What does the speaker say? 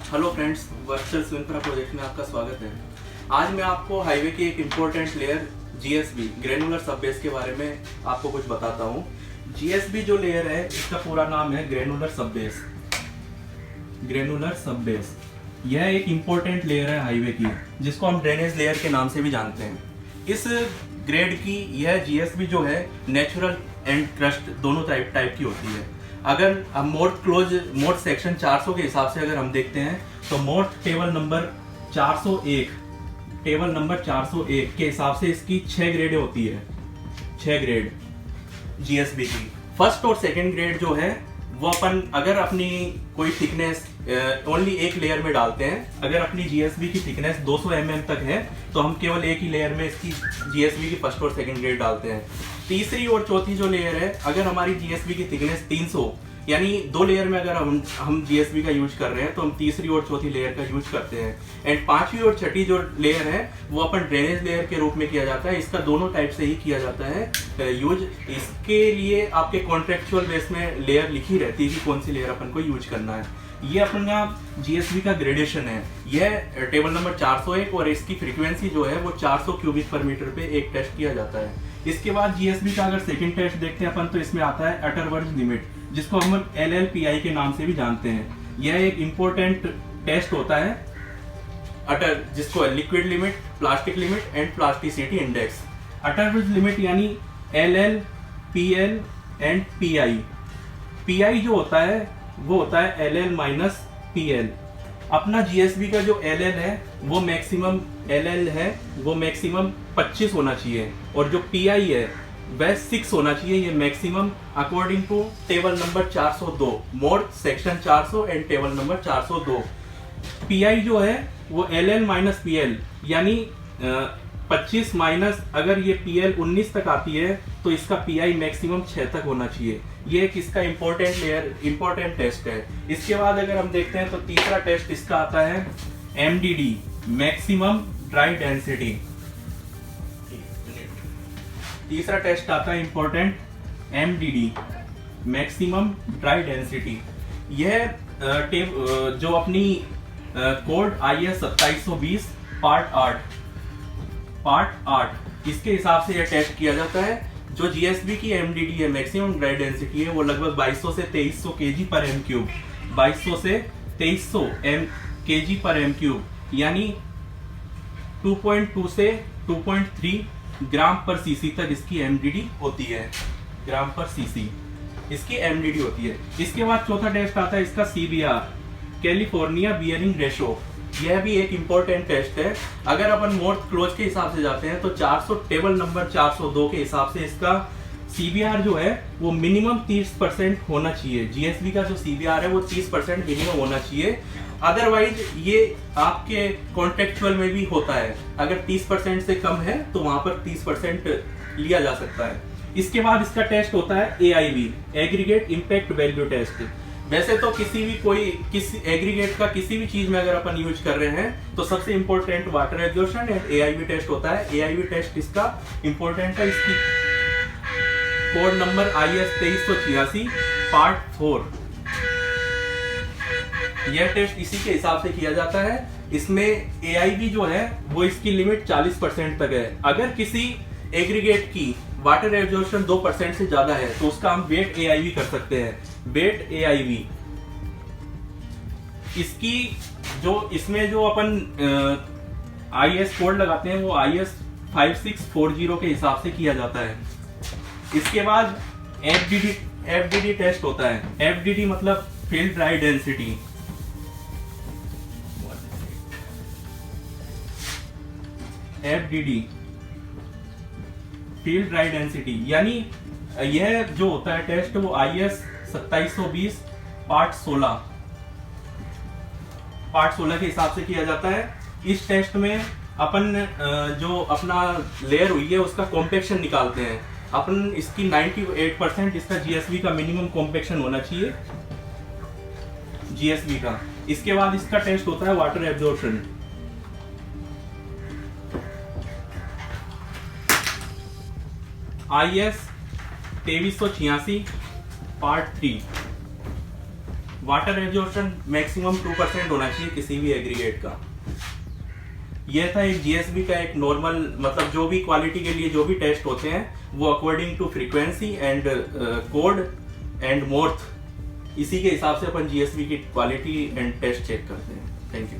Hello friends, virtual swing project में आपका स्वागत है। आज मैं आपको हाईवे की एक इम्पोर्टेंट लेयर जीएसबी ग्रेनुलर सब बेस के बारे में आपको कुछ बताता हूँ। जीएसबी जो लेयर है इसका पूरा नाम है ग्रेनुलर सब बेस। ग्रेनुलर सब बेस यह एक इम्पोर्टेंट लेयर है हाईवे की, जिसको हम ड्रेनेज लेयर के नाम से भी जानते हैं। इस ग्रेड की यह जीएसबी जो है नेचुरल एंड क्रस्ट दोनों टाइप की होती है। अगर हम मोड सेक्शन 400 के हिसाब से अगर हम देखते हैं तो मोड टेबल नंबर 401 के हिसाब से इसकी 6 ग्रेड होती है। 6 ग्रेड जीएसबी की। फर्स्ट और सेकंड ग्रेड जो है वो अपन अगर अपनी कोई थिकनेस ओनली एक लेयर में डालते हैं, अगर अपनी जीएसबी की थिकनेस 200 mm तक है तो हम केवल एक ही लेयर में इसकी जीएसबी की फर्स्ट और सेकंड ग्रेड डालते हैं। तीसरी और चौथी जो लेयर है, अगर हमारी जीएसबी की थिकनेस 300 यानी 2 लेयर में अगर हम जीएसबी का यूज कर रहे हैं तो हम तीसरी और चौथी लेयर का यूज करते हैं। एंड पांचवी और छठी जो लेयर है वो अपन ड्रेनेज लेयर के रूप में किया जाता है। इसका दोनों टाइप से ही किया जाता है यूज। इसके लिए आपके कॉन्ट्रेक्चुअल बेस में लेयर लिखी रहती है कि कौन सी लेयर अपन को यूज करना है। ये अपना जीएसबी का ग्रेडेशन है। यह टेबल नंबर 401 और इसकी फ्रीक्वेंसी जो है वो 400 क्यूबिक पर मीटर पे एक टेस्ट किया जाता है। इसके बाद जीएसबी का अगर सेकंड टेस्ट देखते हैं अपन तो इसमें आता है अटरवर्ज लिमिट, जिसको हम LLPI के नाम से भी जानते हैं। यह एक इम्पोर्टेंट टेस्ट होता है जिसको liquid limit, plastic limit and plasticity index. अटरवर्ज लिमिट यानी LL, PL एंड PI। PI जो होता है वो होता है LL माइनस PL। अपना जीएसबी का जो LL है वो मैक्सिमम 25 होना चाहिए और जो PI है वह 6 होना चाहिए। ये maximum according to table number 402 mode section 400 and table number 402। PI जो है वो LL माइनस PL यानी 25 माइनस अगर ये PL 19 तक आती है तो इसका PI मैक्सिमम 6 तक होना चाहिए। ये एक इसका इम्पोर्टेंट टेस्ट है। इसके बाद अगर हम देखते हैं तो तीसरा टेस्ट इसका आता है MDD मैक्सिमम ड्राई डेंसिटी। तीसरा टेस्ट आता है important MDD maximum dry density. यह जो अपनी कोड IS 2720 पार्ट 8 इसके हिसाब से यह टेस्ट किया जाता है। जो जीएसबी की MDD है मैक्सिमम ड्राई डेंसिटी है वो लगभग 2200 से 2300 kg पर m3 2200 से 2300 kg पर m3 यानी 2.2 से 2.3 ग्राम पर सीसी तक इसकी MDD होती है। ग्राम पर सीसी इसकी MDD होती है। इसके बाद चौथा टेस्ट आता है इसका CBR कैलिफोर्निया बियरिंग रेशो। यह भी एक इम्पोर्टेंट टेस्ट है। अगर अपन मोड क्लोज के हिसाब से जाते हैं तो 400 टेबल नंबर 402 के हिसाब से इसका CBR जो है वो मिनिमम 30% होना चाहिए। जीएसबी का जो CBR है वो 30% मिनिमम होना चाहिए। अदरवाइज ये आपके कॉन्ट्रेक्चुअल में भी होता है, अगर 30% से कम है तो वहां पर 30% लिया जा सकता है। इसके बाद इसका टेस्ट होता है AIV aggregate impact value test. वैसे तो किसी एग्रीगेट का किसी भी चीज में अगर अपन यूज कर रहे हैं तो सबसे important water absorption and AIV test होता है। AIV टेस्ट इसका इंपॉर्टेंट है। इसकी कोड नंबर IS 2386 पार्ट 4। यह टेस्ट इसी के हिसाब से किया जाता है। इसमें AIV जो है वो इसकी लिमिट 40% तक है। अगर किसी एग्रीगेट की वाटर एब्जॉर्प्शन 2% से ज्यादा है तो उसका हम वेट AIV कर सकते हैं। वेट AIV इसकी इसमें जो अपन IS कोड लगाते हैं वो IS 5640 के हिसाब से किया जाता है। इसके बाद FDD टेस्ट होता है। FDD मतलब field dry density. FDD field dry density यानी यह जो होता है टेस्ट वो IS 2720 पार्ट 16 के हिसाब से किया जाता है। इस टेस्ट में अपन जो अपना लेयर हुई है उसका कॉम्पेक्शन निकालते हैं। अपन इसकी 98% इसका जीएसबी का मिनिमम कॉम्पेक्शन होना चाहिए जीएसबी का। इसके बाद इसका टेस्ट होता है water absorption. IS 2386 part 3 water absorption maximum 2% होना चाहिए किसी भी एग्रीगेट का। ये था एक जीएसबी का एक नॉर्मल, मतलब जो भी क्वालिटी के लिए जो भी टेस्ट होते हैं वो according to frequency and code and MoRTH, इसी के हिसाब से अपन जीएसबी की क्वालिटी एंड टेस्ट चेक करते हैं। Thank you.